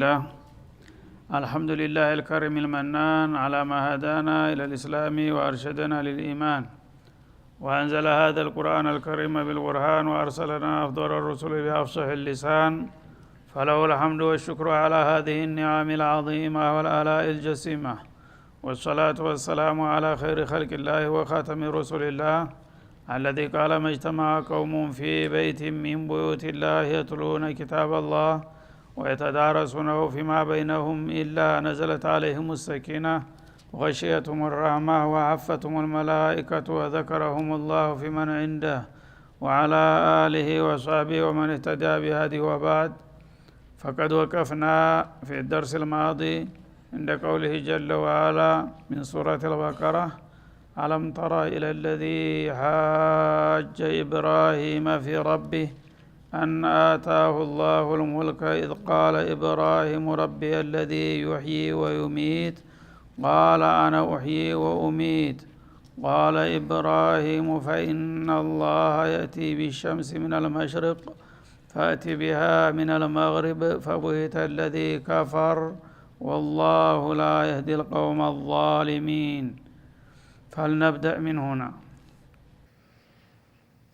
لله. الحمد لله الكريم المنان على ما هدانا إلى الإسلام وأرشدنا للإيمان، وأنزل هذا القرآن الكريم بالبرهان، وأرسلنا أفضل الرسل بأفصح اللسان، فله الحمد والشكر على هذه النعم العظيمة والآلاء الجسيمة، والصلاة والسلام على خير خلق الله وخاتم رسل الله الذي قال ما اجتمع قوم في بيت من بيوت الله يتلون كتاب الله ويتدارسونه فيما بينهم إلا نزلت عليهم السكينة وغشيتهم الرحمة وعفتهم الملائكة وذكرهم الله في من عنده وعلى آله وصحبه ومن اهتدى بهديه. وبعد، فقد وقفنا في الدرس الماضي عند قوله جل وعلا من سورة البقرة: ألم تر إلى الذي حاج إبراهيم في ربه أن آتاه الله الملك إذ قال إبراهيم ربي الذي يحيي ويميت قال أنا أحيي وأميت قال إبراهيم فإن الله يأتي بالشمس من المشرق فأت بها من المغرب فبهت الذي كفر والله لا يهدي القوم الظالمين. فلنبدأ من هنا.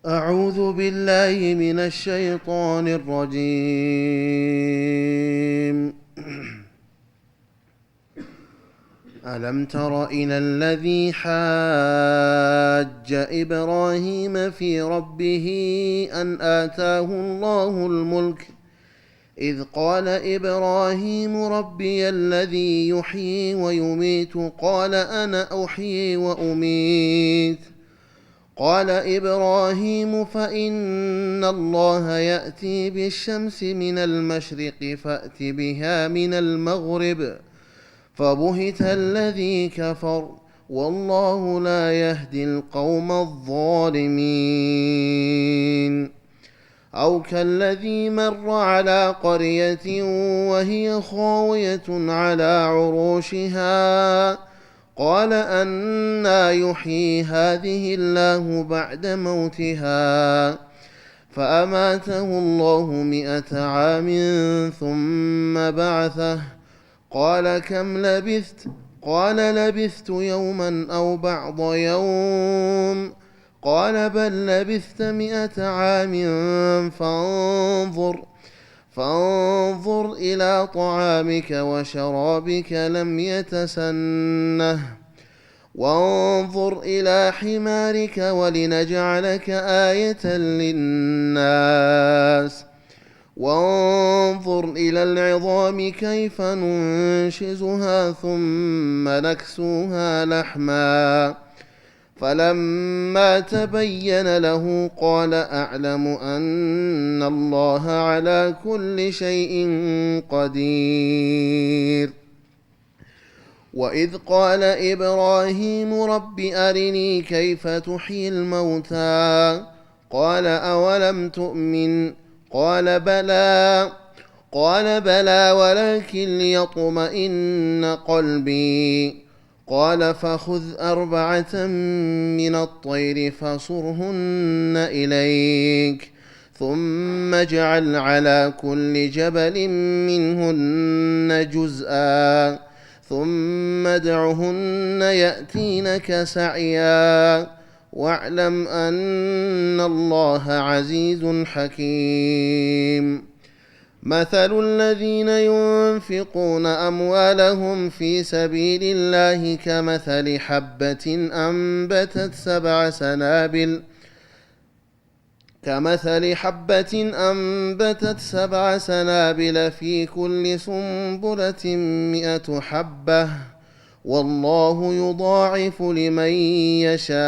أعوذ بالله من الشيطان الرجيم. ألم تر إلى الذي حاج إبراهيم في ربه أن آتاه الله الملك إذ قال إبراهيم ربي الذي يحيي ويميت قال أنا أحيي وأميت قال إبراهيم فإن الله يأتي بالشمس من المشرق فأت بها من المغرب فبهت الذي كفر والله لا يهدي القوم الظالمين. أو كالذي مر على قرية وهي خاوية على عروشها قال أنى يحيي هذه الله بعد موتها فأماته الله 100 عام ثم بعثه قال كم لبثت؟ قال لبثت يوما أو بعض يوم قال بل لبثت 100 عام فانظر إلى طعامك وشرابك لم يتسنه وانظر إلى حمارك ولنجعلك آية للناس وانظر إلى العظام كيف ننشزها ثم نكسوها لحما فلما تبين له قال أعلم أن الله على كل شيء قدير. وإذ قال إبراهيم رب أرني كيف تحيي الموتى قال أولم تؤمن قال بلى ولكن ليطمئن قلبي قال فخذ 4 من الطير فصرهن إليك ثم اجعل على كل جبل منهن جزءا ثم ادعهن يأتينك سعيا واعلم أن الله عزيز حكيم. مثل الذين ينفقون أموالهم في سبيل الله كمثل حبة أنبتت 7 سنابل في كل سنبلة 100 حبة والله يضاعف لمن يشاء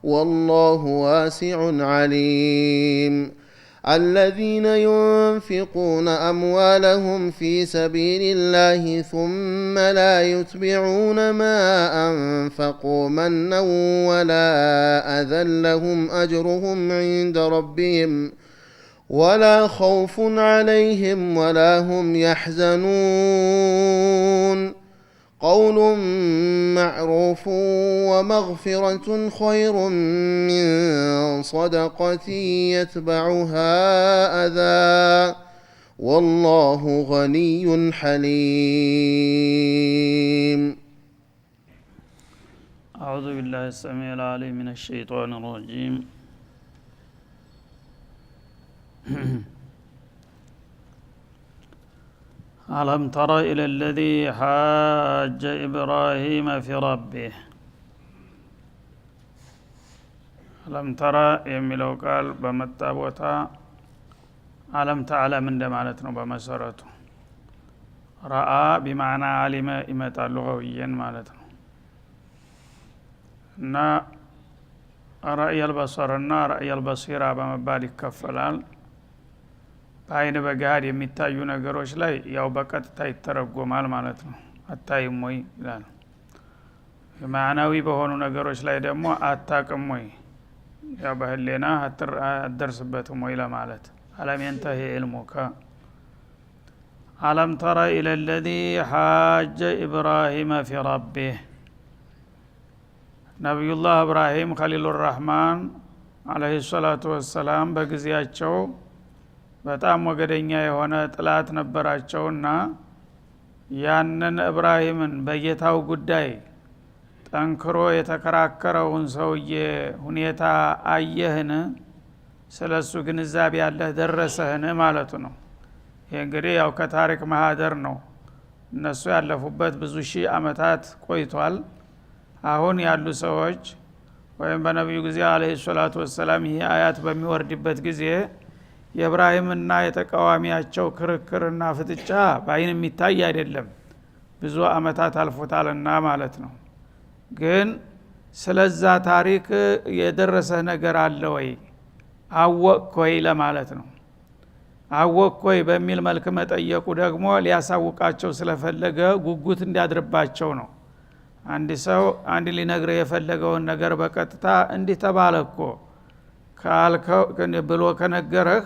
والله واسع عليم. الذين ينفقون أموالهم في سبيل الله ثم لا يتبعون ما أنفقوا منا ولا أذى لهم أجرهم عند ربهم ولا خوف عليهم ولا هم يحزنون. قول معروف ومغفرة خير من صدقة يتبعها أذى والله غني حليم. أعوذ بالله السميع العليم من الشيطان الرجيم. ألم تر إلى الذي حاج إبراهيم في ربه. ألم تر يميلو قال بمتابوتا ألم تعلم እንደማለት ነው በመሰረቱ رأى بمعنى علم ይመጣል لغويا ማለት ነው እና رأي البصر እና رأي البصيرة በመባል ይከፈላል። በአይን በጋድ የሚታዩ ነገሮች ላይ ያው በቀጥታ ይተረጎማል ማለት ነው። አታይም ወይ ይላል። ማዕናዊ በሆኑ ነገሮች ላይ ደግሞ አታቅም ወይ ያው በህሌና አትደርስበትም ወይ ለማለት አለም ينتهي علمك ألم تر إلى الذي حاج إبراهيم في ربه. ነቢዩላህ ኢብራሂም ኸሊሉ الرحمن عليه الصلاة والسلام በጊዜያቸው በጣም ወገደኛ የሆነ ጥላት ነበራቸውና ያንን ኢብራሂምን በጌታው ጉዳይ ጠንክሮ የተከራከረውን ሰውዬ ሁኔታ አየህን? ስለሱ ግንዛቤ ያለህ ደረሰህን ማለቱ ነው። ይሄ እንግዲህ ያው ከታሪክ ማህደር ነው። እነሱ ያለፉበት ብዙ ሺህ አመታት ቆይቷል። አሁን ያሉ ሰዎች ወይም በነብዩ ጊዜ አለይሂ ሰላቱ ወሰለም ይሄ አያት በሚወርድበት ጊዜ የኢብራሂምና የተቃዋሚያቸው ክርክርና ፍጥጫ በአይን የሚታይ አይደለም። ብዙ አመታት አልፎታልና ማለት ነው። ግን ስለዛ ታሪክ የደረሰ ነገር አለ ወይ አወቅክ ወይ ለማለት ነው። አወቅክ ወይ በሚል መልክ መጠየቁ ደግሞ ሊያሳውቃቸው ስለፈለገ ጉጉት እንዲያድርባቸው ነው። አንድ ሰው አንድ ሊነግረው የፈለገውን ነገር በቀጥታ እንዲህ ተባለኮ ካልከው ብሎ ከነገረህ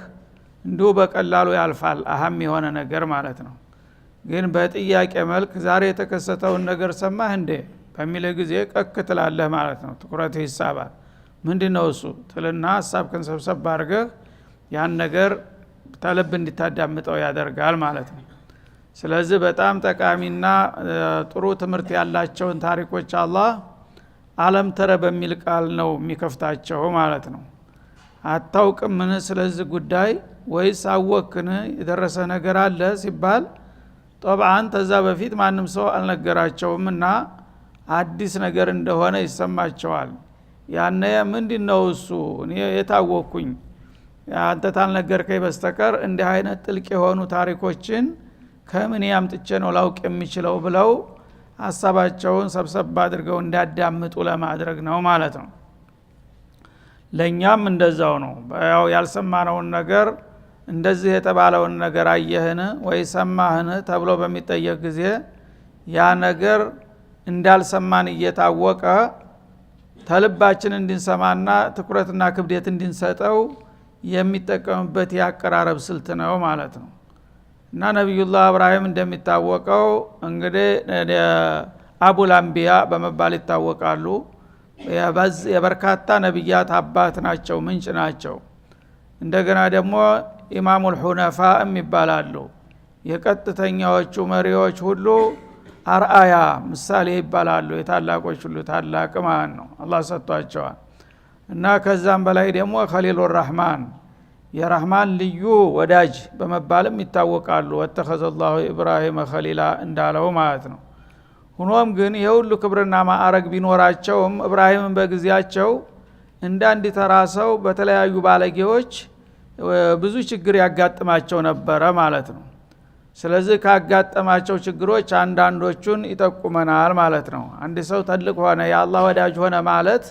እንዲሁ በቀላሉ ያልፋል። አህም የሆነ ነገር ማለት ነው። ግን በጥያቄ መልክ ዛሬ የተከሰተውን ነገር ሰማህ እንዴ በሚል ጊዜ ቀክ ትላለህ ማለት ነው። ትኩረት ይሳባል። ምንድነው እሱ ትልና ሐሳብህን ሰብሰብ አድርገህ ያን ነገር ተልብ እንድታዳምጠው ያደርጋል ማለት ነው። ስለዚህ በጣም ጠቃሚና ጥሩ ትምህርት ያላቸውን ታሪኮች አላህ አለም ተረ በሚል ቃል ነው የሚከፍታቸው ማለት ነው። አታውቅም ምን ስለዚህ ጉዳይ ወይስ አወቅን የደረሰ ነገር አለ ሲባል طبعا ተዛ በፊት ማንም ሰው አልነገራቸውምና አዲስ ነገር እንደሆነ ይሰማቸዋል። ያነ ምንድነው እሱ እኔ የታወቅኩኝ አንተ ታልነገርከኝ በስተቀር እንዲህ አይነት ጥልቅ የሆኑ ታሪኮችን ከምን ያምጥቼ ነው ላውቅ የሚችለው ብለው ሐሳባቸውን ሰብሰብ አድርገው እንዲያዳምጡ ለማድረግ ነው ማለት ነው። ለኛም እንደዛው ነው። ያው ያልሰማነውን ነገር እንደዚህ የተባለውን ነገር አየህን ወይ ሰማህን ተብሎ በሚጠየቅ ጊዜ ያ ነገር እንዳልሰማን እየታወቀ ተልባችን እንድንሰማና ትኩረትና ክብደት እንድንሰጠው የሚጠቀምበት ያቀራረብ ስልት ነው ማለት ነው። እና ነብዩላህ ኢብራሂም እንደሚታወቀው እንግዲህ አቡል አንቢያ በመባል ይታወቃሉ። የበርካታ ነብያት አባት ናቸው፣ ምንጭ ናቸው። እንደገና ደግሞ ኢማሙል ሁነፋ ይባላሉ። የቀጥተኛዎቹ መሪዎች ሁሉ አርአያ ምሳሌ ይባላሉ። የታላቆች ሁሉ ታላቅ ማን ነው አላህ ሰጥቷቸዋል። እና ከዛም በላይ ደግሞ ኸሊሉ الرحمن የረህማን ልዩ ወዳጅ በመባልም ይታወቃሉ። ወተኸዘላሁ ኢብራሂም ኸሊላ እንዳለው ማለት ነው። ሆኖም ግን የሁሉ ክብርና ማዕረግ ቢኖራቸውም ኢብራሂምን በጊዜያቸው እንዳንድ ተራሰው በተለያዩ ባለጌዎች ብዙ ችግር ያጋጥማቸው ነበረ ማለት ነው። ስለዚህ ካጋጠማቸው ችግሮች አንዳንዶቹን ይጠቁመናል ማለት ነው። አንድ ሰው ትልቅ ሆነ የአላህ ወዳጅ ሆነ ማለት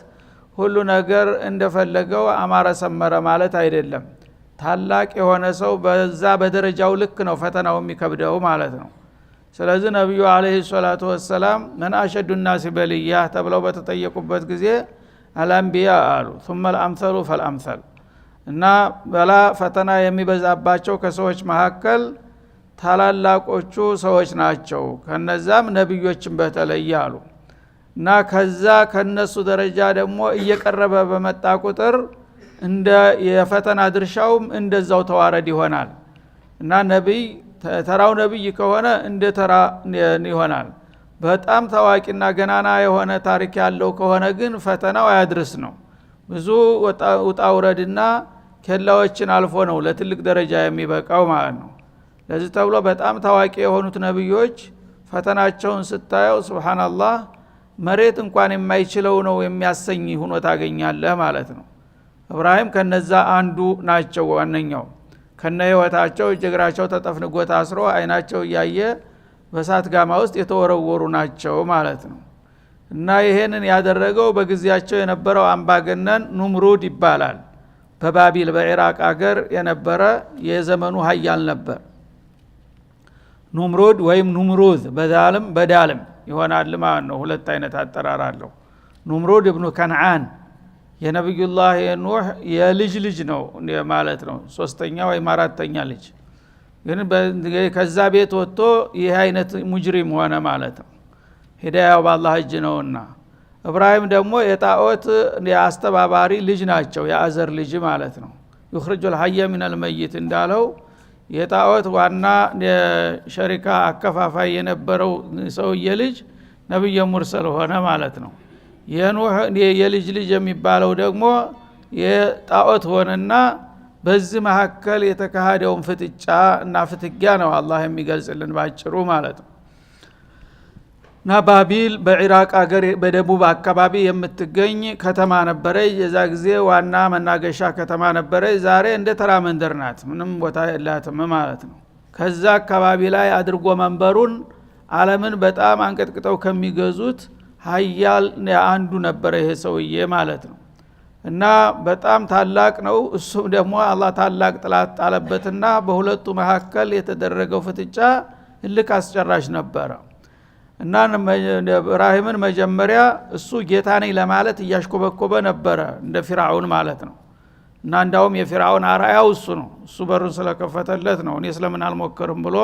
ሁሉ ነገር እንደፈለገው አማረ ሰመረ ማለት አይደለም። ታላቅ የሆነ ሰው በዛ በደረጃው ልክ ነው ፈተናው የሚከብደው ማለት ነው። ስለዚህ ነብዩ አለይሂ ሰላቱ ወሰለም መን አሸዱ الناس በልያ ተብለው በተጠየቁበት ጊዜ አልአንቢያ አሉ ثم الامثل فالامثل እና በላ ፈተና የሚበዛባቸው ከሰዎች መካከል ታላላቆቹ ሰዎች ናቸው፣ ከነዛም ነብዮችን በተለይ አሉ። እና ከዛ ከነሱ ደረጃ ደግሞ እየቀረበ በመጣ ቁጥር እንደ የፈተና ድርሻውም እንደዛው ተዋረድ ይሆናል። እና ነብይ ተራው ነብይ ከሆነ እንደ ተራ ይሆናል። በጣም ታዋቂና ገናና የሆነ ታሪክ ያለው ከሆነ ግን ፈተናው አያድርስ ነው። ብዙ ውጣ ውረድና ኬላዎችን አልፎ ነው ለትልቅ ደረጃ የሚበቃው ማለት ነው። ለዚህ ተብሎ በጣም ታዋቂ የሆኑት ነብዮች ፈተናቸውን ስታየው ሱብሃንአላህ መሬት እንኳን የማይችለው ነው የሚያሰኝ ሆኖ ታገኛለህ ማለት ነው። ኢብራሂም ከነዛ አንዱ ናቸው። ዋነኛው ከነ ህይወታቸው እጅግራቸው ተጠፍንጎ ታስሮ አይናቸው እያየ በሳት ጋማ ውስጥ የተወረወሩ ናቸው ማለት ነው። እና ይሄንን ያደረገው በጊዜያቸው የነበረው አምባገነን ኑምሩድ ይባላል። በባቢል በኢራቅ ሀገር የነበረ የዘመኑ ሀያል ነበር። ኑምሩድ ወይም ኑምሩዝ በዛልም በዳልም ይሆናል ማለት ነው። ሁለት አይነት አጠራር አለው። ኑምሩድ ኢብኑ ከነዓን የነብዩላህ ኑህ የልጅ ልጅ ነው ማለት ነው። ሶስተኛ ወይ አራተኛ ልጅ ግን ከዛ ቤት ወጥቶ ይሄ አይነት ሙጅሪም ሆነ ማለት ነው። ሂዳያው በአላህ እጅ ነውና ኢብራሂም ደግሞ የጣዖት አስተባባሪ ልጅ ናቸው። የአዘር ልጅ ማለት ነው። ይخرجul hayy من الميت እንዳለው የጣዖት ዋና ሸሪካ አከፋፋይ የነበረው ሰውዬ ልጅ ነብዩ ሙርሰል ሆነ ማለት ነው። የኑህ የልጅ ልጅ የሚባለው ደግሞ የጣዖት ሆነና በዚህ መሐከል የተካሄደውን ፍጥጫ እና ፍትጊያ ነው አላህ የሚገልጽልን ባጭሩ ማለት ነው። ባቢል በኢራቅ ሀገር በደቡብ አካባቢ የምትገኝ ከተማ ነበረች። የዛ ጊዜ ዋና መናገሻ ከተማ ነበረች። ዛሬ እንደ ተራ መንደር ናት፣ ምንም ቦታ የላትም ማለት ነው። ከዛ አካባቢ ላይ አድርጎ መንበሩን ዓለምን በጣም አንቀጥቅጠው ከሚገዙት ሀያል አንዱ ነበረ ይሄ ሰውዬ ማለት ነው። እና በጣም ታላቅ ነው። እሱም ደግሞ አላህ ታላቅ ጥላት ጣለበትና በሁለቱ መካከል የተደረገው ፍጥጫ እልክ አስጨራሽ ነበረ። እና ኢብራሂምን መጀመሪያ እሱ ጌታ ነኝ ለማለት እያሽኮበኮበ ነበረ እንደ ፊርዓውን ማለት ነው። እና እንዳውም የፊርዓውን አርአያው እሱ ነው። እሱ በሩን ስለከፈተለት ነው። እኔ ስለምን አልሞክርም ብሎ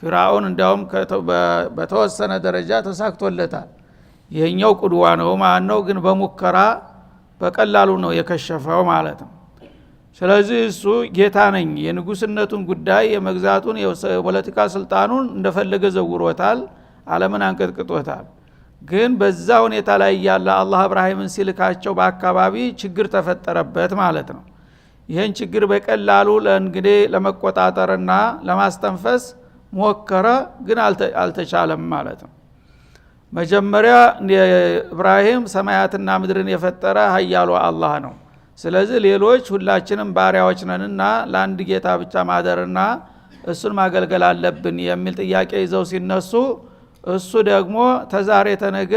ፊርዓውን እንዳውም በተወሰነ ደረጃ ተሳክቶለታል። ይሄኛው ቁድዋ ነው ማለት ነው። ግን በሙከራ በቀላሉ ነው የከሸፈው ማለት ነው። ስለዚህ እሱ ጌታ ነኝ የንጉስነቱን ጉዳይ የመግዛቱን የፖለቲካ ስልጣኑን እንደፈለገ ዘውሮታል፣ ዓለምን አንቀጥቅጦታል። ግን በዛ ሁኔታ ላይ ያለ አላህ ኢብራሂምን ሲልካቸው በአካባቢ ችግር ተፈጠረበት ማለት ነው። ይሄን ችግር በቀላሉ ለእንግዲህ ለመቆጣጠርና ለማስተንፈስ ሞከረ፣ ግን አልተቻለም ማለት ነው። መጀመሪያ ኢብራሂም ሰማያትና ምድርን የፈጠረ ኃያሉ አላህ ነው። ስለዚህ ሌሎች ሁላችንም ባሪያዎች ነንና ለአንድ ጌታ ብቻ ማደርና እሱን ማገልገል አለብን የሚል ጥያቄ ይዘው ሲነሱ እሱ ደግሞ ተዛሬ ተነገ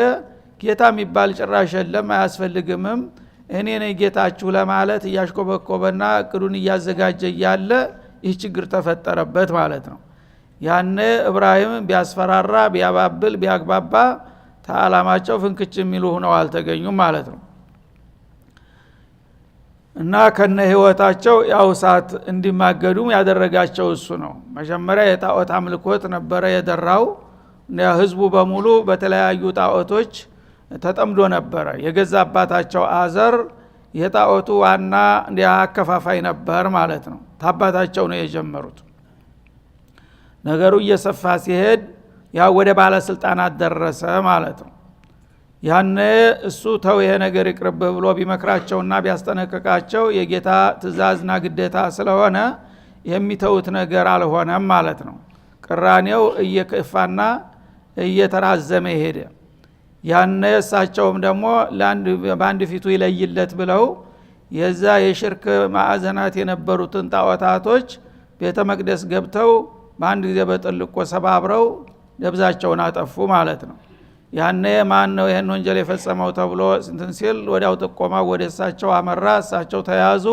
ጌታ የሚባል ጭራሽ የለም አያስፈልግምም እኔ ነኝ ጌታችሁ ለማለት እያሽኮበኮበና እቅዱን እያዘጋጀ እያለ ይህ ችግር ተፈጠረበት ማለት ነው። ያነ ኢብራሂም ቢያስፈራራ ቢያባብል ቢያግባባ ተዓላማቸው ፍንክች የሚሉ ሆነው አልተገኙም ማለት ነው። እና ከነ ህይወታቸው ያው ሳት እንዲማገዱም ያደረጋቸው እሱ ነው። መጀመሪያ የጣዖት አምልኮት ነበረ የደራው። ህዝቡ በሙሉ በተለያዩ ጣዖቶች ተጠምዶ ነበረ። የገዛ አባታቸው አዘር የጣዖቱ ዋና አከፋፋይ ነበር ማለት ነው። ታባታቸው ነው የጀመሩት። ነገሩ እየሰፋ ሲሄድ ያው ወደ ባለስልጣናት ደረሰ ማለት ነው። ያነ እሱ ተው ይሄ ነገር ይቅርብ ብሎ ቢመክራቸውና ቢያስጠነቅቃቸው የጌታ ትእዛዝና ግዴታ ስለሆነ የሚተውት ነገር አልሆነም ማለት ነው። ቅራኔው እየከፋና እየተራዘመ ሄደ። ያነ እሳቸውም ደግሞ በአንድ ፊቱ ይለይለት ብለው የዛ የሽርክ ማዕዘናት የነበሩትን ጣዖታቶች ቤተ መቅደስ ገብተው በአንድ ጊዜ በጥልቆ ሰባብረው ደብዛቸውን አጠፉ ማለት ነው። ያነ ማን ነው ይሄን ወንጀል የፈጸመው ተብሎ እንትን ሲል ወዲያው ጥቆማ ወደ እሳቸው አመራ። እሳቸው ተያዙ፣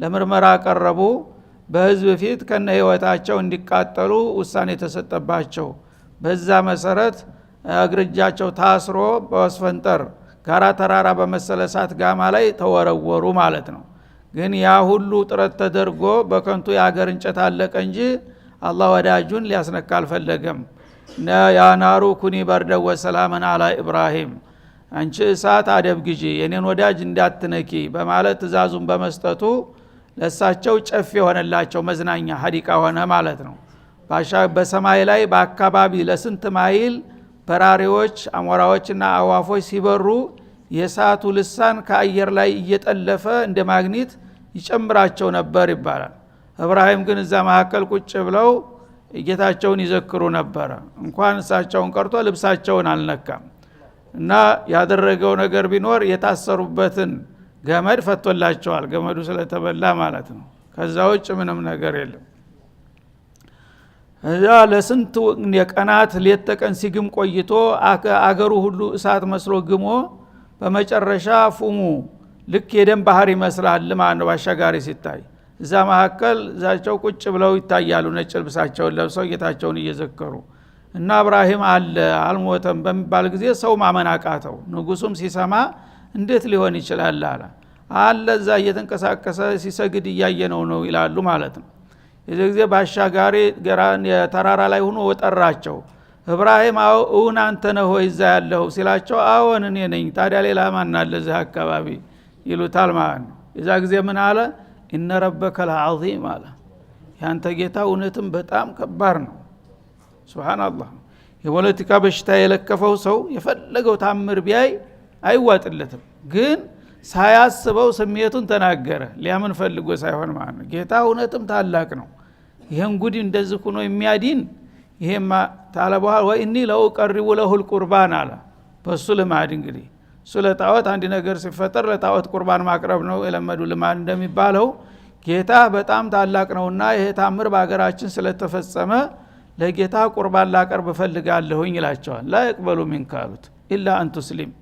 ለምርመራ ቀረቡ። በህዝብ ፊት ከነ ህይወታቸው እንዲቃጠሉ ውሳኔ ተሰጠባቸው። በዛ መሰረት እግርጃቸው ታስሮ በወስፈንጠር ጋራ ተራራ በመሰለ እሳት ጋማ ላይ ተወረወሩ ማለት ነው። ግን ያ ሁሉ ጥረት ተደርጎ በከንቱ የአገር እንጨት አለቀ እንጂ አላህ ወዳጁን ሊያስነካ አልፈለገም። ያ ናሩ ኩኒ በርደ ወሰላመን አላ ኢብራሂም፣ አንቺ እሳት አደብ ግዢ የኔን ወዳጅ እንዳትነኪ በማለት ትእዛዙን በመስጠቱ ለሳቸው ጨፍ የሆነላቸው መዝናኛ ሐዲቃ ሆነ ማለት ነው። በሰማይ ላይ በአካባቢ ለስንት ማይል በራሪዎች አሞራዎችና አዋፎች ሲበሩ የሳቱ ልሳን ከአየር ላይ እየጠለፈ እንደ ማግኒት ይጨምራቸው ነበር ይባላል። ኢብራሂም ግን እዛ መካከል ቁጭ ብለው ጌታቸውን ይዘክሩ ነበር። እንኳን እሳቸውን ቀርቶ ልብሳቸውን አልነካም እና ያደረገው ነገር ቢኖር የታሰሩበትን ገመድ ፈቶላቸዋል። ገመዱ ስለተበላ ማለት ነው። ከዛ ውጭ ምንም ነገር የለም። እዛ ለስንት የቀናት ሌት ተቀን ሲግም ቆይቶ አገሩ ሁሉ እሳት መስሎ ግሞ በመጨረሻ ፉሙ ልክ የደም ባህር ይመስላል ማለት ነው ባሻጋሪ ሲታይ። እዛ መካከል እዛቸው ቁጭ ብለው ይታያሉ ነጭ ልብሳቸውን ለብሰው ጌታቸውን እየዘከሩ እና ኢብራሂም አለ አልሞተም በሚባል ጊዜ ሰው ማመን አቃተው። ንጉሱም ሲሰማ እንዴት ሊሆን ይችላል አለ እዛ እየተንቀሳቀሰ ሲሰግድ እያየነው ነው ይላሉ ማለት ነው። የዚህ ጊዜ ባሻጋሪ ገራን የተራራ ላይ ሆኖ ወጠራቸው። ኢብራሂም አሁን አንተ ነህ ወይ እዛ ያለው ሲላቸው አዎን እኔ ነኝ። ታዲያ ሌላ ማን አለ እዛ አካባቢ ይሉታል ማለት ነው። የዛ ጊዜ ምን አለ ኢነ ረበከ ለዐዚም አለ ያንተ ጌታ እውነትም በጣም ከባድ ነው። ሱብሃንአላህ። የፖለቲካ በሽታ የለከፈው ሰው የፈለገው ታምር ቢያይ አይዋጥለትም። ግን ሳያስበው ስሜቱን ተናገረ። ሊያምን ፈልጎ ሳይሆን ማለት ነው። ጌታ እውነትም ታላቅ ነው። ይሄን ጉድ እንደዚህ ሆኖ የሚያዲን ይሄማ ታለ በኋላ ወኢኒ ለኡቀርቡ ለሁል ቁርባን አለ። በሱ ልማድ እንግዲህ እሱ ለጣዖት አንድ ነገር ሲፈጠር ለጣዖት ቁርባን ማቅረብ ነው የለመዱ ልማድ እንደሚባለው ጌታ በጣም ታላቅ ነውና ይሄ ታምር በአገራችን ስለተፈጸመ ለጌታ ቁርባን ላቀርብ ፈልጋለሁኝ ይላቸዋል። ላ ይቅበሉ ሚንካሉት ኢላ አን ቱስሊም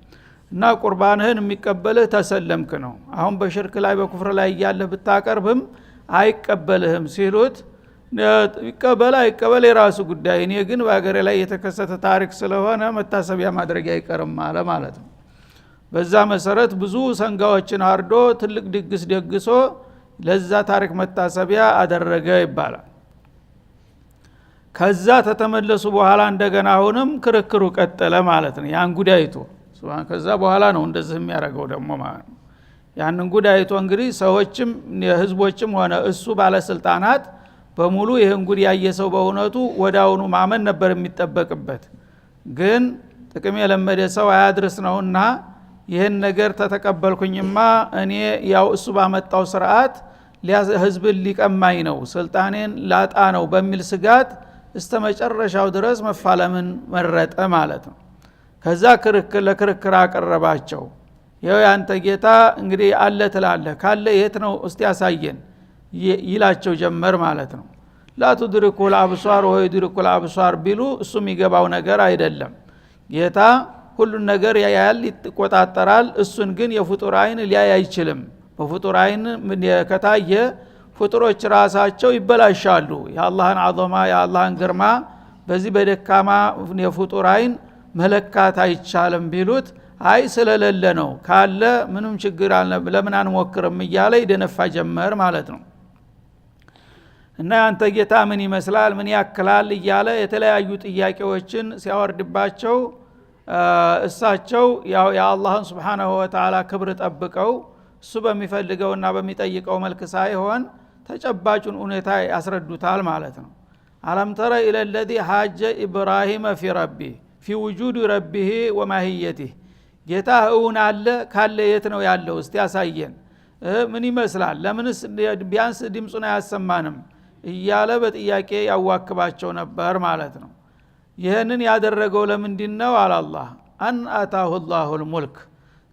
እና ቁርባንህን የሚቀበልህ ተሰለምክ ነው። አሁን በሽርክ ላይ በኩፍር ላይ እያለህ ብታቀርብም አይቀበልህም ሲሉት ይቀበል አይቀበል የራሱ ጉዳይ፣ እኔ ግን በአገሬ ላይ የተከሰተ ታሪክ ስለሆነ መታሰቢያ ማድረግ አይቀርም አለ ማለት ነው። በዛ መሰረት ብዙ ሰንጋዎችን አርዶ ትልቅ ድግስ ደግሶ ለዛ ታሪክ መታሰቢያ አደረገ ይባላል። ከዛ ተተመለሱ በኋላ እንደገና አሁንም ክርክሩ ቀጠለ ማለት ነው። ያን ጉዳይቶ ሱብሃን ከዛ በኋላ ነው እንደዚህ የሚያደርገው ደግሞ ማለት ነው። ያንን ጉዳይቶ እንግዲህ ሰዎችም የህዝቦችም ሆነ እሱ ባለስልጣናት በሙሉ ይሄን ጉድ ያየ ሰው በእውነቱ ወዳውኑ ማመን ነበር የሚጠበቅበት። ግን ጥቅም የለመደ ሰው አያድርስ ነውና ይሄን ነገር ተተቀበልኩኝማ እኔ ያው እሱ ባመጣው ስርዓት ህዝብን ሊቀማኝ ነው ስልጣኔን ላጣ ነው በሚል ስጋት እስተመጨረሻው ድረስ መፋለምን መረጠ ማለት ነው። ከዛ ለክርክር አቀረባቸው። ያው ያንተ ጌታ እንግዲህ አለ ትላለህ ካለ የት ነው እስቲ ያሳየን ይላቸው ጀመር ማለት ነው። ላቱድሪኩል አብሷር ወይድሪኩል አብሷር ቢሉ እሱ የሚገባው ነገር አይደለም። ጌታ ሁሉን ነገር ያያል ይቆጣጠራል። እሱን ግን የፍጡር አይን ሊያይ አይችልም። በፍጡር አይን ከታየ ፍጡሮች ራሳቸው ይበላሻሉ። የአላህን አዘማ የአላህን ግርማ በዚህ በደካማ የፍጡር አይን መለካት አይቻልም ቢሉት አይ ስለሌለ ነው ካለ ምንም ችግር አልነበ ለምን አንሞክርም እያለ ይደነፋ ጀመር ማለት ነው። እና አንተ ጌታ ምን ይመስላል ምን ያክላል እያለ የተለያዩ ጥያቄዎችን ሲያወርድባቸው እሳቸው ያው የአላህን Subhanahu Wa Ta'ala ክብር ጠብቀው እሱ በሚፈልገውና በሚጠይቀው መልክ ሳይሆን ተጨባጩን ሁኔታ ያስረዱታል ማለት ነው። አለም ተረ ኢለ الذي حاج ابراهيم في ربه في وجود ربه وماهيته ጌታ እውን አለ ካለ የት ነው ያለው እስቲ ያሳየን ምን ይመስላል ለምንስ ቢያንስ ድምጹን አያሰማንም እያለ በጥያቄ ያዋክባቸው ነበር ማለት ነው። ይሄንን ያደረገው ለምንድነው አላህ አን አታሁ አላሁል ሙልክ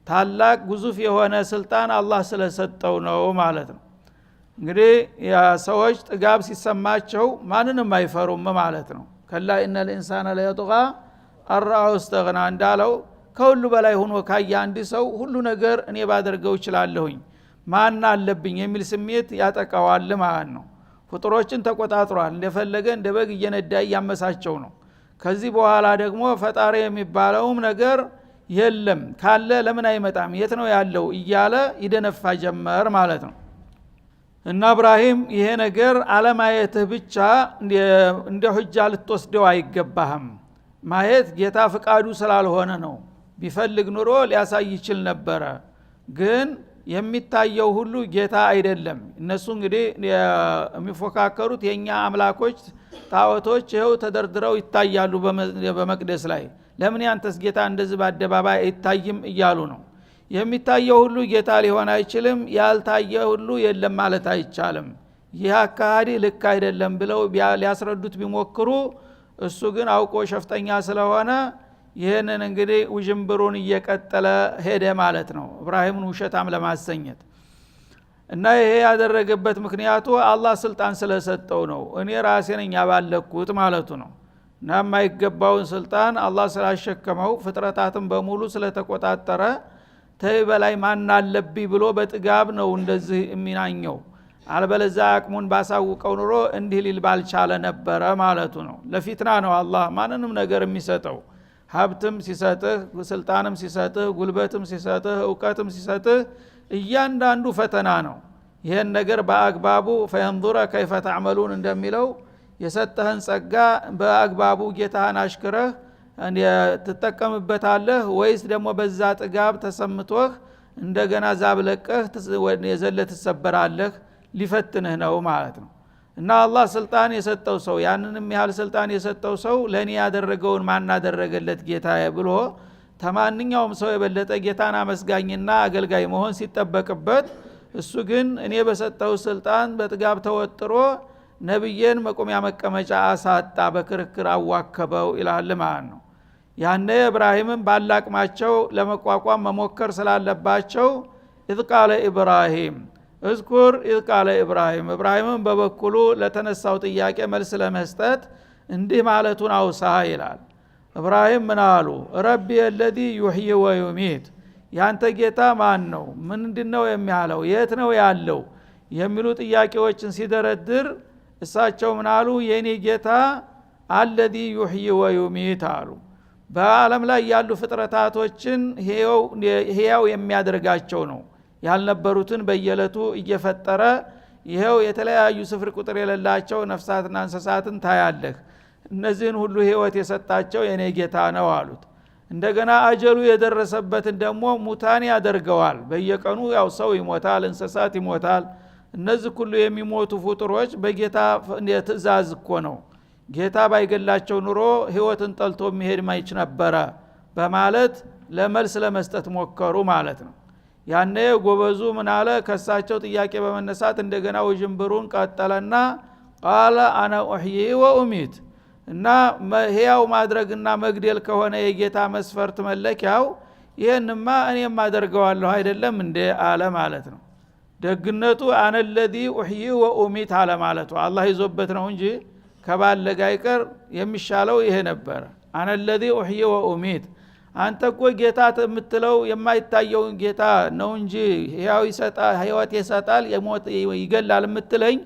ታላቅ ግዙፍ የሆነ ስልጣን አላህ ስለሰጠው ነው ማለት ነው። እንግዲህ ያ ሰዎች ጥጋብ ሲሰማቸው ማንንም አይፈሩም ማለት ነው። ከላ ኢነል ኢንሳነ ለየጥጋ አራሁ እስተግና እንዳለው ከሁሉ በላይ ሆኖ ካየ አንድ ሰው ሁሉ ነገር እኔ ባደርገው ይችላልሁኝ ማን አለብኝ የሚል ስሜት ያጠቃዋል ማለት ነው። ፍጡሮችን ተቆጣጥሯል እንደፈለገ እንደ በግ እየነዳ ያመሳቸው ነው። ከዚህ በኋላ ደግሞ ፈጣሪ የሚባለውም ነገር የለም ካለ ለምን አይመጣም የት ነው ያለው እያለ ይደነፋ ጀመር ማለት ነው። እና ኢብራሂም ይሄ ነገር አለማየትህ ብቻ እንደ ሁጃ ልትወስደው አይገባህም። ማየት ጌታ ፍቃዱ ስላልሆነ ነው። ቢፈልግ ኑሮ ሊያሳይ ይችል ነበር። ግን የሚታየው ሁሉ ጌታ አይደለም። እነሱ እንግዲህ የሚፎካከሩት የኛ አምላኮች ጣዖቶች ይኸው ተደርድረው ይታያሉ በመቅደስ ላይ፣ ለምን ያንተስ ጌታ እንደዚህ በአደባባይ አይታይም እያሉ ነው። የሚታየው ሁሉ ጌታ ሊሆን አይችልም፣ ያልታየ ሁሉ የለም ማለት አይቻልም። ይህ አካሄድ ልክ አይደለም ብለው ሊያስረዱት ቢሞክሩ እሱ ግን አውቆ ሸፍጠኛ ስለሆነ ይህንን እንግዲህ ውዥንብሩን እየቀጠለ ሄደ ማለት ነው፣ ኢብራሂምን ውሸታም ለማሰኘት። እና ይሄ ያደረገበት ምክንያቱ አላህ ስልጣን ስለሰጠው ነው። እኔ ራሴ ነኝ ያባለኩት ማለቱ ነው። እና የማይገባውን ስልጣን አላህ ስላሸከመው ፍጥረታትን በሙሉ ስለተቆጣጠረ ተይ በላይ ማን አለብኝ ብሎ በጥጋብ ነው እንደዚህ የሚናኘው። አልበለዛ አቅሙን ባሳውቀው ኑሮ እንዲህ ሊል ባልቻለ ነበረ ማለቱ ነው። ለፊትና ነው አላህ ማንንም ነገር የሚሰጠው። ሀብትም ሲሰጥህ፣ ስልጣንም ሲሰጥህ፣ ጉልበትም ሲሰጥህ፣ እውቀትም ሲሰጥህ እያንዳንዱ ፈተና ነው። ይህን ነገር በአግባቡ ፈየንዙረ ከይፈ ተዕመሉን እንደሚለው የሰጠህን ጸጋ በአግባቡ ጌታህን አሽክረህ ትጠቀምበታለህ ወይስ ደግሞ በዛ ጥጋብ ተሰምቶህ እንደገና ዛብለቀህ የዘለ ትሰበራለህ፣ ሊፈትንህ ነው ማለት ነው። እና አላህ ስልጣን የሰጠው ሰው ያንንም ያህል ስልጣን የሰጠው ሰው ለኔ ያደረገውን ማን አደረገለት ጌታዬ ብሎ ተማንኛውም ሰው የበለጠ ጌታን አመስጋኝና አገልጋይ መሆን ሲጠበቅበት፣ እሱ ግን እኔ በሰጠው ስልጣን በጥጋብ ተወጥሮ ነብዬን መቆሚያ መቀመጫ አሳጣ፣ በክርክር አዋከበው ይላል ማለት ነው። ያነ ኢብራሂምን ባላቅማቸው ለመቋቋም መሞከር ስላለባቸው ኢዝ ቃለ ኢብራሂም እዝኩር ኢዝ ቃለ ኢብራሂምን በበኩሉ ለተነሳው ጥያቄ መልስ ለመስጠት እንዲህ ማለቱን አውሳ ይላል። ኢብራሂም ምን አሉ? ረቢ የለዚ ዩሕይ ወዩሚት፣ ያንተ ጌታ ማን ነው? ምንድነው የሚያለው? የት ነው ያለው? የሚሉ ጥያቄዎችን ሲደረድር እሳቸው ምን አሉ? የኔ ጌታ አለዚ ዩሕይ ወዩሚት አሉ። በዓለም ላይ ያሉ ፍጥረታቶችን ሕያው የሚያደርጋቸው ነው። ያልነበሩትን በየለቱ እየፈጠረ ይሄው የተለያዩ ስፍር ቁጥር የሌላቸው ነፍሳትና እንስሳትን ታያለህ። እነዚህን ሁሉ ህይወት የሰጣቸው የኔ ጌታ ነው አሉት። እንደገና አጀሉ የደረሰበትን ደግሞ ሙታን ያደርገዋል። በየቀኑ ያው ሰው ይሞታል፣ እንስሳት ይሞታል። እነዚህ ሁሉ የሚሞቱ ፍጡሮች በጌታ ትእዛዝ እኮ ነው። ጌታ ባይገላቸው ኑሮ ህይወትን ጠልቶ የሚሄድ ማይች ነበረ በማለት ለመልስ ለመስጠት ሞከሩ ማለት ነው። ያኔ ጎበዙ ምን አለ? ከሳቸው ጥያቄ በመነሳት እንደገና ውዥንብሩን ቀጠለና ቃለ አነ ኡሕዪ ወኡሚት፣ እና ሕያው ማድረግና መግደል ከሆነ የጌታ መስፈርት መለኪያው ይህንማ እኔም አደርገዋለሁ አይደለም እንደ አለ ማለት ነው። ደግነቱ አነ ለዚ ኡሕዪ ወኡሚት አለ ማለቱ አላህ ይዞበት ነው እንጂ ከባለጋ ይቀር የሚሻለው ይሄ ነበር። አነ ለዚ ኡሕዪ ወኡሚት፣ አንተ እኮ ጌታ የምትለው የማይታየውን ጌታ ነው እንጂ ሕያው ይሰጣል፣ ህይወት ይሰጣል፣ ይገላል የምትለኝ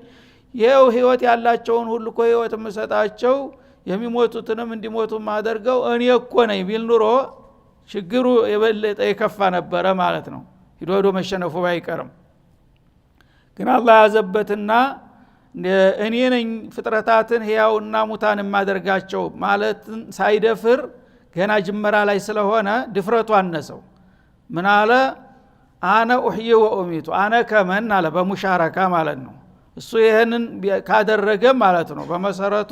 ይሄው ህይወት ያላቸውን ሁሉ እኮ ህይወት የምሰጣቸው የሚሞቱትንም እንዲሞቱ ማደርገው እኔ እኮ ነኝ ቢል ኑሮ ችግሩ የበለጠ የከፋ ነበረ ማለት ነው። ሂዶ መሸነፉ ባይቀርም ግን አላህ ያዘበትና እኔ ነኝ ፍጥረታትን ሕያውና ሙታን የማደርጋቸው ማለትን ሳይደፍር ገና ጅመራ ላይ ስለሆነ ድፍረቱ አነሰው። ምን አለ? አነ ኡሕዪ ወኡሚቱ፣ አነ ከመን አለ በሙሻረካ ማለት ነው። እሱ ይህንን ካደረገ ማለት ነው በመሰረቱ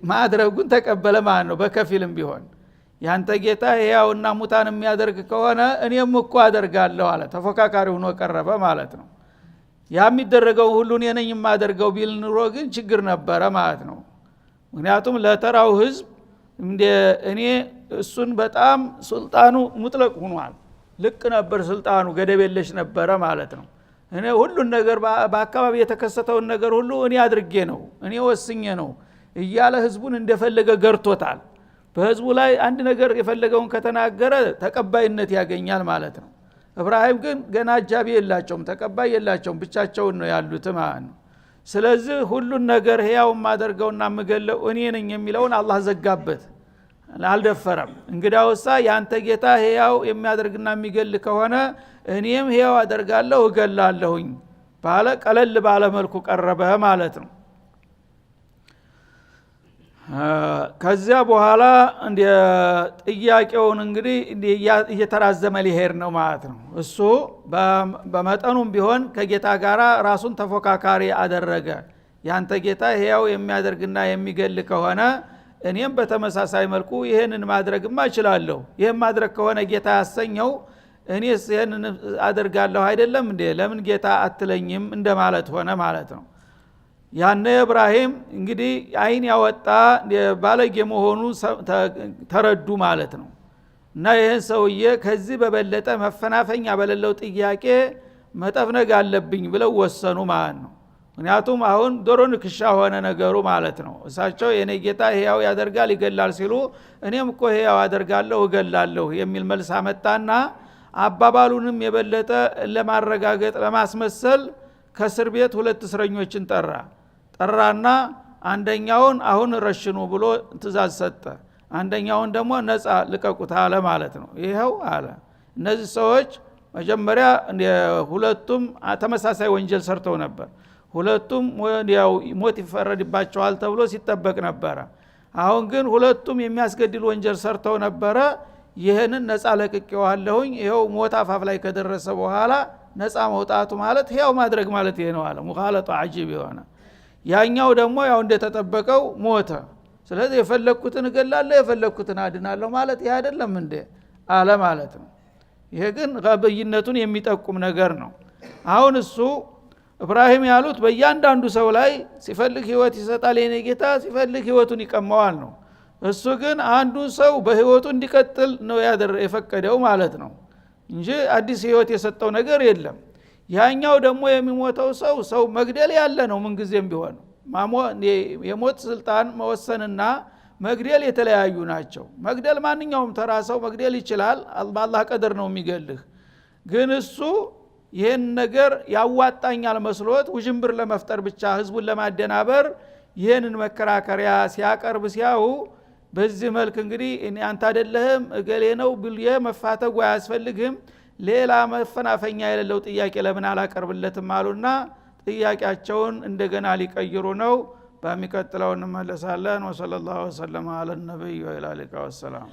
ማድረጉን ተቀበለ ማለት ነው። በከፊልም ቢሆን ያንተ ጌታ ሕያውና ሙታን የሚያደርግ ከሆነ እኔም እኮ አደርጋለሁ አለ። ተፎካካሪ ሆኖ ቀረበ ማለት ነው። ያ የሚደረገው ሁሉ እኔ ነኝ የማደርገው ቢል ኑሮ ግን ችግር ነበረ ማለት ነው። ምክንያቱም ለተራው ህዝብ እኔ እሱን በጣም ሱልጣኑ ሙጥለቅ ሆኗል። ልቅ ነበር ስልጣኑ፣ ገደብ የለሽ ነበረ ማለት ነው። እኔ ሁሉን ነገር በአካባቢ የተከሰተውን ነገር ሁሉ እኔ አድርጌ ነው፣ እኔ ወስኜ ነው እያለ ህዝቡን እንደፈለገ ገርቶታል። በህዝቡ ላይ አንድ ነገር የፈለገውን ከተናገረ ተቀባይነት ያገኛል ማለት ነው። ኢብራሂም ግን ገና አጃቢ የላቸውም፣ ተቀባይ የላቸውም፣ ብቻቸውን ነው ያሉት ማለት ነው። ስለዚህ ሁሉን ነገር ሕያው ማደርገውና ምገለው እኔ ነኝ የሚለውን አላህ ዘጋበት፣ አልደፈረም። እንግዳውሳ ያንተ ጌታ ሕያው የሚያደርግና የሚገል ከሆነ እኔም ሕያው አደርጋለሁ እገላለሁኝ ባለ ቀለል ባለ መልኩ ቀረበ ማለት ነው። ከዚያ በኋላ እንደ ጥያቄውን እንግዲህ እየተራዘመ ሊሄድ ነው ማለት ነው። እሱ በመጠኑም ቢሆን ከጌታ ጋር ራሱን ተፎካካሪ አደረገ። ያንተ ጌታ ሕያው የሚያደርግና የሚገል ከሆነ እኔም በተመሳሳይ መልኩ ይሄንን ማድረግማ እችላለሁ። ይሄን ማድረግ ከሆነ ጌታ ያሰኘው እኔስ ይሄንን አደርጋለሁ አይደለም እንዴ? ለምን ጌታ አትለኝም እንደማለት ሆነ ማለት ነው። ያነ ኢብራሂም እንግዲህ አይን ያወጣ ባለጌ መሆኑ ተረዱ ማለት ነው። እና ይሄን ሰውዬ ከዚህ በበለጠ መፈናፈኛ በሌለው ጥያቄ መጠፍነግ አለብኝ ብለው ወሰኑ ማለት ነው። ምክንያቱም አሁን ዶሮ ንክሻ ሆነ ነገሩ ማለት ነው። እሳቸው የኔ ጌታ ሕያው ያደርጋል ይገላል ሲሉ እኔም እኮ ሕያው አደርጋለሁ እገላለሁ የሚል መልስ አመጣና አባባሉንም የበለጠ ለማረጋገጥ ለማስመሰል ከእስር ቤት 2 እስረኞችን ጠራና አንደኛውን አሁን ረሽኑ ብሎ ትእዛዝ ሰጠ። አንደኛውን ደግሞ ነፃ ልቀቁት አለ ማለት ነው። ይሄው አለ። እነዚህ ሰዎች መጀመሪያ ሁለቱም ተመሳሳይ ወንጀል ሰርተው ነበር። ሁለቱም ያው ሞት ይፈረድባቸዋል ተብሎ ሲጠበቅ ነበር። አሁን ግን ሁለቱም የሚያስገድል ወንጀል ሰርተው ነበር። ይሄንን ነፃ ለቅቄዋለሁኝ ይሄው ሞት አፋፍ ላይ ከደረሰ በኋላ ነፃ መውጣቱ ማለት ሕያው ማድረግ ማለት ይሄ ነው አለ። ሙኻለጡ አጂብ የሆነ ያኛው ደግሞ ያው እንደተጠበቀው ሞተ። ስለዚህ የፈለኩትን እገላለሁ የፈለኩትን አድናለሁ ማለት ይሄ አይደለም እንዴ አለ ማለት ነው። ይሄ ግን ገበይነቱን የሚጠቁም ነገር ነው። አሁን እሱ ኢብራሂም ያሉት በእያንዳንዱ ሰው ላይ ሲፈልግ ህይወት ይሰጣል የኔ ጌታ፣ ሲፈልግ ህይወቱን ይቀማዋል ነው። እሱ ግን አንዱ ሰው በህይወቱ እንዲቀጥል ነው የፈቀደው ማለት ነው እንጂ አዲስ ህይወት የሰጠው ነገር የለም። ያኛው ደግሞ የሚሞተው ሰው መግደል ያለ ነው። ምን ጊዜም ቢሆን የሞት ስልጣን መወሰንና መግደል የተለያዩ ናቸው። መግደል ማንኛውም ተራ ሰው መግደል ይችላል። በአላህ ቀደር ነው የሚገልህ። ግን እሱ ይህን ነገር ያዋጣኛል መስሎት ውዥንብር ለመፍጠር ብቻ ህዝቡን ለማደናበር ይህንን መከራከሪያ ሲያቀርብ ሲያዩ በዚህ መልክ እንግዲህ አንተ አይደለህም እገሌ ነው ብዬ መፋተጉ አያስፈልግም፣ ሌላ መፈናፈኛ የሌለው ጥያቄ ለምን አላቀርብለትም አሉና ጥያቄያቸውን እንደገና ሊቀይሩ ነው። በሚቀጥለው እንመለሳለን። ወሰለላሁ ዐለ ነብይ ወአሊሂ ወሰለም።